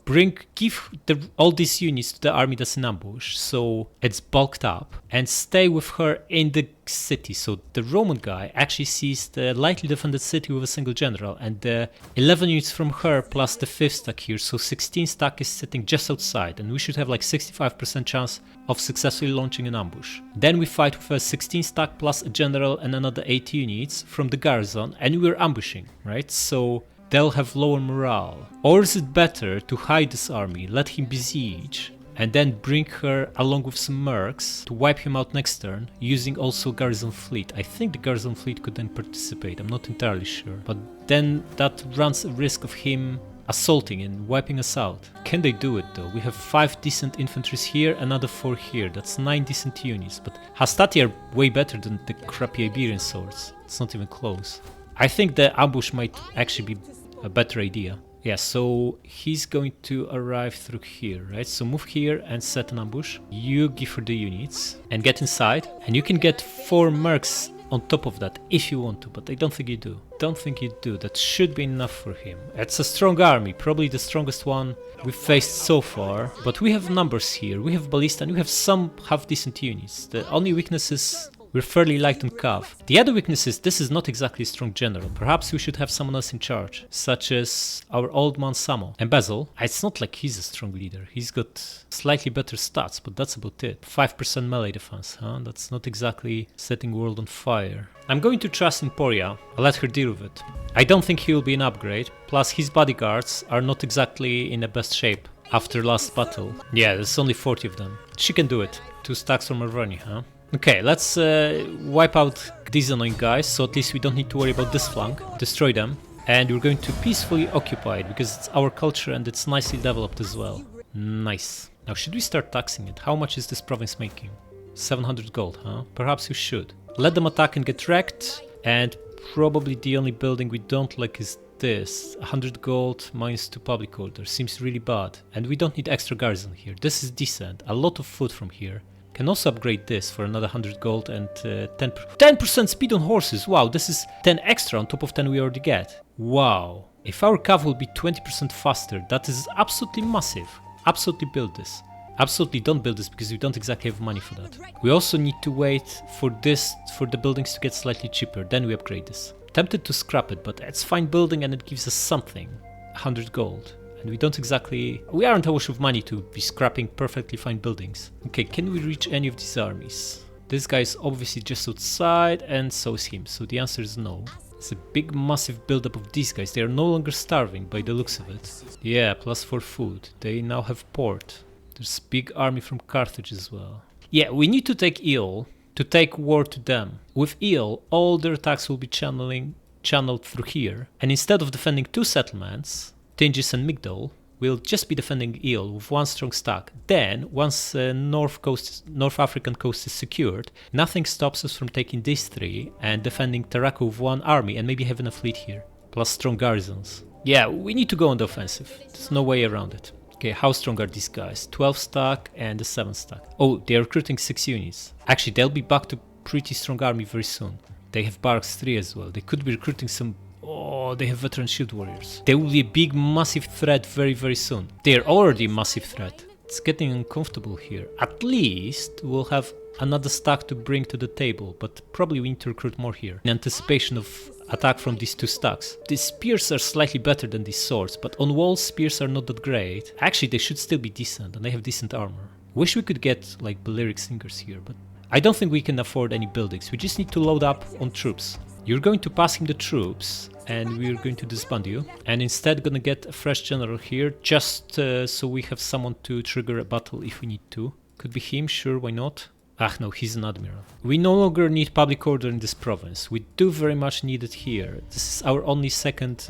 give all these units to the army that's in ambush, so it's bulked up, and stay with her in the city. So the Roman guy actually sees the lightly defended city with a single general, and the 11 units from her plus the 5th stack here, so 16 stack is sitting just outside, and we should have like 65% chance of successfully launching an ambush. Then we fight with a 16 stack plus a general and another 8 units from the garrison, and we're ambushing, right? So they'll have lower morale. Or is it better to hide this army, let him besiege, and then bring her along with some mercs to wipe him out next turn, using also garrison fleet? I think the garrison fleet could then participate, I'm not entirely sure. But then that runs a risk of him assaulting and wiping us out. Can they do it though? We have 5 decent infantries here, another 4 here. That's 9 decent units, but Hastati are way better than the crappy Iberian swords. It's not even close. I think the ambush might actually be a better idea. Yeah, so he's going to arrive through here, right? So move here and set an ambush. You give her the units and get inside, and you can get 4 mercs on top of that if you want to, but I don't think you do. Don't think you do. That should be enough for him. It's a strong army, probably the strongest one we've faced so far, but we have numbers here. We have ballista and we have some half decent units. The only weakness is we're fairly light on carve. The other weakness is this is not exactly a strong general. Perhaps we should have someone else in charge, such as our old man Samo. And Basil, it's not like he's a strong leader. He's got slightly better stats, but that's about it. 5% melee defense, huh? That's not exactly setting world on fire. I'm going to trust Emporia. I'll let her deal with it. I don't think he'll be an upgrade. Plus his bodyguards are not exactly in the best shape after last battle. Yeah, there's only 40 of them. She can do it. 2 stacks from Arverni, huh? Okay, let's wipe out these annoying guys, so at least we don't need to worry about this flank. Destroy them. And we're going to peacefully occupy it, because it's our culture and it's nicely developed as well. Nice. Now, should we start taxing it? How much is this province making? 700 gold, huh? Perhaps we should. Let them attack and get wrecked. And probably the only building we don't like is this. 100 gold minus 2 public order. Seems really bad. And we don't need extra garrison here. This is decent. A lot of food from here. Can also upgrade this for another 100 gold and 10% speed on horses. Wow, this is 10 extra on top of 10 we already get. Wow. If our cav will be 20% faster, that is absolutely massive. Absolutely build this. Absolutely don't build this because we don't exactly have money for that. We also need to wait for the buildings to get slightly cheaper, then we upgrade this. Tempted to scrap it, but it's fine building and it gives us something. 100 gold. And we don't exactly... We aren't awash of money to be scrapping perfectly fine buildings. Okay, can we reach any of these armies? This guy is obviously just outside, and so is him. So the answer is no. It's a big massive buildup of these guys. They are no longer starving by the looks of it. Yeah, plus 4 food. They now have port. There's a big army from Carthage as well. Yeah, we need to take Eel to take war to them. With Eel, all their attacks will be channeled through here. And instead of defending 2 settlements... Tingis and Migdol will just be defending Eel with 1 strong stack. Then, once North African coast is secured, nothing stops us from taking these 3 and defending Tarako with 1 army and maybe having a fleet here. Plus strong garrisons. Yeah, we need to go on the offensive. There's no way around it. Okay, how strong are these guys? 12 stack and a 7 stack. Oh, they're recruiting 6 units. Actually, they'll be back to pretty strong army very soon. They have barracks 3 as well. They could be recruiting some... Oh, they have veteran shield warriors. They will be a big, massive threat very, very soon. They're already a massive threat. It's getting uncomfortable here. At least we'll have another stack to bring to the table, but probably we need to recruit more here in anticipation of attack from these 2 stacks. These spears are slightly better than these swords, but on walls spears are not that great. Actually, they should still be decent, and they have decent armor. Wish we could get like Balearic Singers here, but I don't think we can afford any buildings. We just need to load up on troops. You're going to pass him the troops, and we're going to disband you. And instead gonna get a fresh general here, just so we have someone to trigger a battle if we need to. Could be him, sure, why not? Ah no, he's an admiral. We no longer need public order in this province. We do very much need it here. This is our only second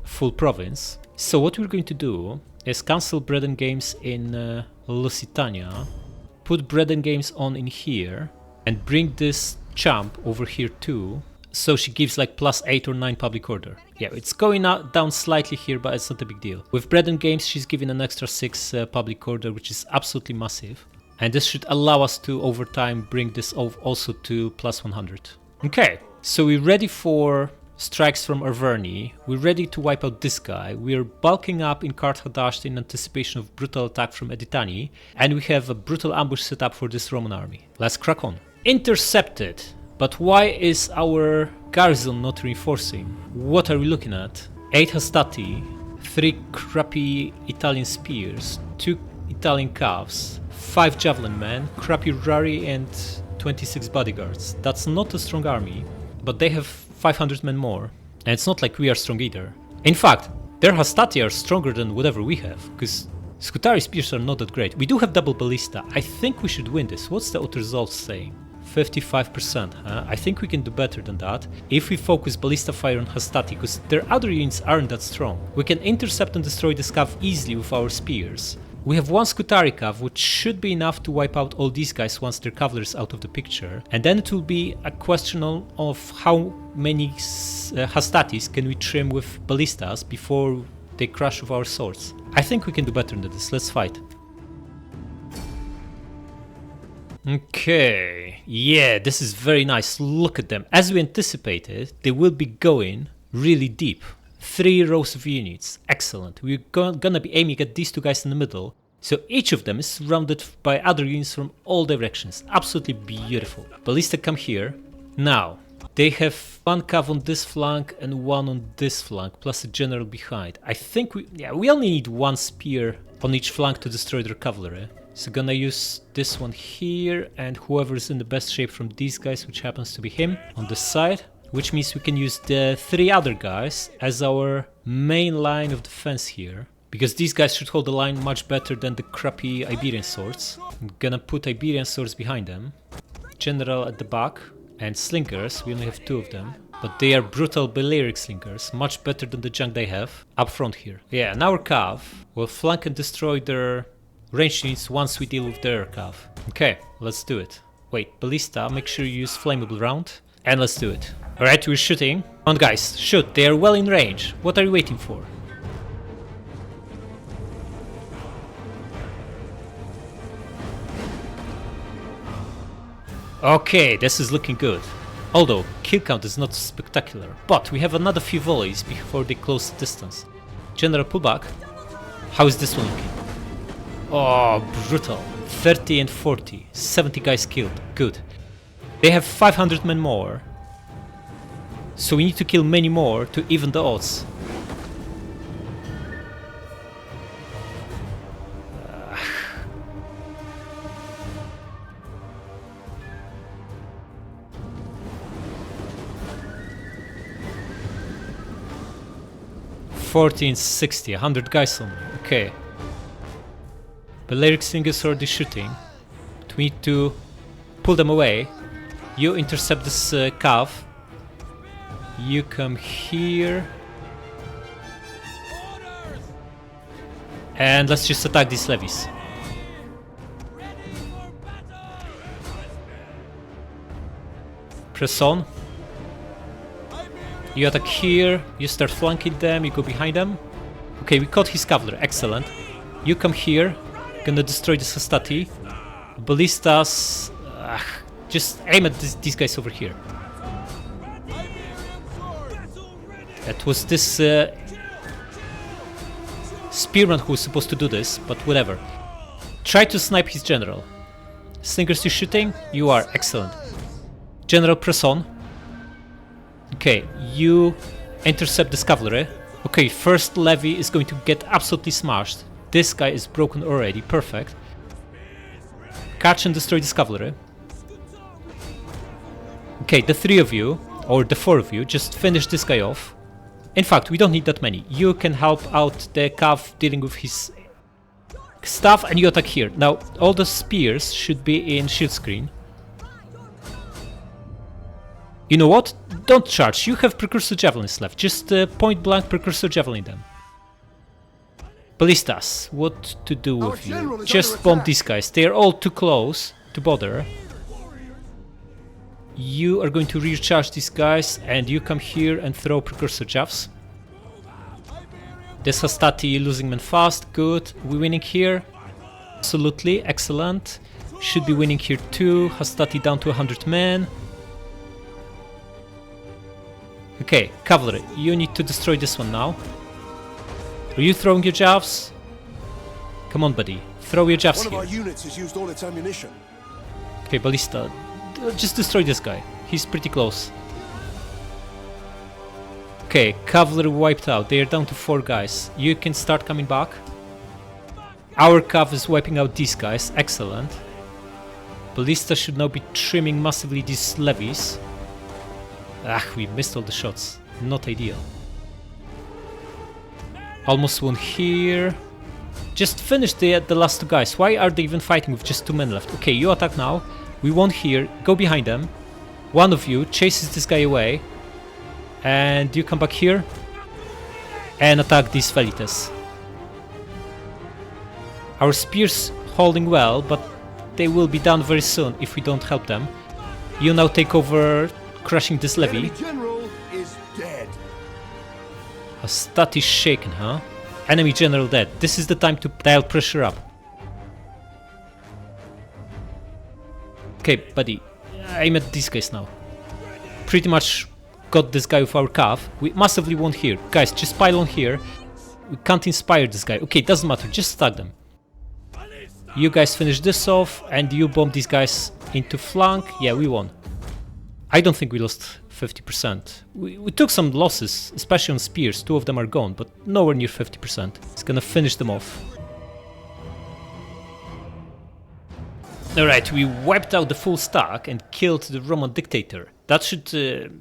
full province. So what we're going to do is cancel bread and games in Lusitania, put bread and games on in here, and bring this champ over here too. So she gives like plus 8 or 9 public order. Yeah, it's going down slightly here, but it's not a big deal. With bread and games, she's giving an extra 6 public order, which is absolutely massive. And this should allow us to, over time, bring this also to plus 100. Okay, so we're ready for strikes from Arverni. We're ready to wipe out this guy. We're bulking up in Karthadash in anticipation of brutal attack from Editani. And we have a brutal ambush set up for this Roman army. Let's crack on. Intercepted. But why is our garrison not reinforcing? What are we looking at? 8 Hastati, 3 crappy Italian spears, 2 Italian calves, 5 javelin men, crappy Rari and 26 bodyguards. That's not a strong army, but they have 500 men more. And it's not like we are strong either. In fact, their Hastati are stronger than whatever we have, because Scutari spears are not that great. We do have double ballista. I think we should win this. What's the auto result saying? 55%, huh? I think we can do better than that if we focus ballista fire on Hastati, because their other units aren't that strong. We can intercept and destroy this cav easily with our spears. We have one Scutari cav, which should be enough to wipe out all these guys once their cavalry is out of the picture. And then it will be a question of how many Hastatis can we trim with ballistas before they crush with our swords. I think we can do better than this. Let's fight. Okay, yeah, this is very nice. Look at them. As we anticipated, they will be going really deep. 3 rows of units. Excellent. We're gonna be aiming at these two guys in the middle. So each of them is surrounded by other units from all directions. Absolutely beautiful. Ballista come here. Now, they have 1 cav on this flank and 1 on this flank, plus a general behind. I think we only need 1 spear on each flank to destroy their cavalry. So gonna use this one here, and whoever is in the best shape from these guys, which happens to be him, on the side. Which means we can use the 3 other guys as our main line of defense here. Because these guys should hold the line much better than the crappy Iberian swords. I'm gonna put Iberian swords behind them. General at the back. And slingers, we only have 2 of them. But they are brutal Balearic slingers, much better than the junk they have. Up front here. Yeah, and our cav will flank and destroy their ranged units once we deal with their cav. Okay, let's do it. Wait, ballista, make sure you use flammable round. And let's do it. Alright, we're shooting. Come on guys, shoot, they are well in range. What are you waiting for? Okay, this is looking good. Although, kill count is not spectacular. But we have another few volleys before they close the distance. General pullback. How is this one looking? Oh, brutal. 30 and 40. 70 guys killed. Good. They have 500 men more. So we need to kill many more to even the odds. $1460, 100 guys only. Okay. Balearic slingers are already shooting. But we need to pull them away. You intercept this cav. You come here. And let's just attack these levies. Press on. You attack here, you start flanking them, you go behind them. Okay, we caught his cavalry, excellent. You come here, gonna destroy this Hastati. Ballistas, just aim at these guys over here. It was this spearman who was supposed to do this, but whatever. Try to snipe his general. Slingers, you shooting? You are, excellent. General, press on. Okay, you intercept this cavalry. Okay, first levy is going to get absolutely smashed. This guy is broken already, perfect. Catch and destroy this cavalry. Okay, the 3 of you, or the 4 of you, just finish this guy off. In fact, we don't need that many. You can help out the cav dealing with his stuff, and you attack here. Now, all the spears should be in shield screen. You know what? Don't charge. You have precursor javelins left. Just point blank precursor javelin them. Ballistas, what to do with you? Just bomb these guys. They are all too close to bother. You are going to recharge these guys, and you come here and throw precursor javs. This Hastati losing men fast, good. We winning here? Absolutely, excellent. Should be winning here too. Hastati down to 100 men. Okay, cavalry, you need to destroy this one now. Are you throwing your javs? Come on, buddy, throw your javs here. One of our units has used all its ammunition. Okay, ballista, just destroy this guy. He's pretty close. Okay, cavalry wiped out. They are down to 4 guys. You can start coming back. Our cav is wiping out these guys. Excellent. Ballista should now be trimming massively these levies. We missed all the shots. Not ideal. Almost one here. Just finish the last two guys. Why are they even fighting with just 2 men left? Okay, you attack now. We won here. Go behind them. One of you chases this guy away. And you come back here. And attack these velites. Our spears holding well, but they will be done very soon if we don't help them. You now take over crushing this levy. Enemy general is dead. A stat is shaken, huh? Enemy general dead. This is the time to dial pressure up. Okay, buddy. Aim at these guys now. Pretty much got this guy with our carve. We massively won here. Guys, just pile on here. We can't inspire this guy. Okay, doesn't matter. Just stack them. You guys finish this off, and you bomb these guys into flank. Yeah, we won. I don't think we lost 50%. We took some losses, especially on spears. 2 of them are gone, but nowhere near 50%. It's gonna finish them off. Alright, we wiped out the full stack and killed the Roman dictator. That should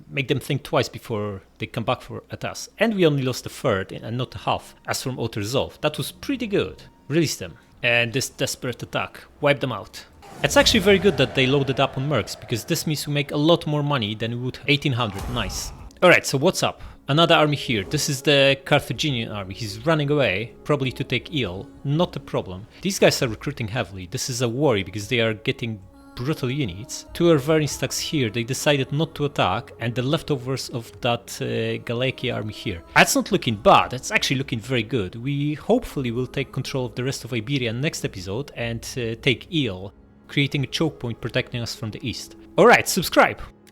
make them think twice before they come back at us. And we only lost a third and not a half, as from auto-resolve. That was pretty good. Release them. And this desperate attack. Wipe them out. It's actually very good that they loaded up on mercs, because this means we make a lot more money than we would. 1800, nice. Alright, so what's up? Another army here. This is the Carthaginian army. He's running away, probably to take Eel. Not a problem. These guys are recruiting heavily. This is a worry because they are getting brutal units. 2 Arverni stacks here. They decided not to attack, and the leftovers of that Galakia army here. That's not looking bad. It's actually looking very good. We hopefully will take control of the rest of Iberia next episode and take Eel, creating a choke point protecting us from the east. Alright, subscribe!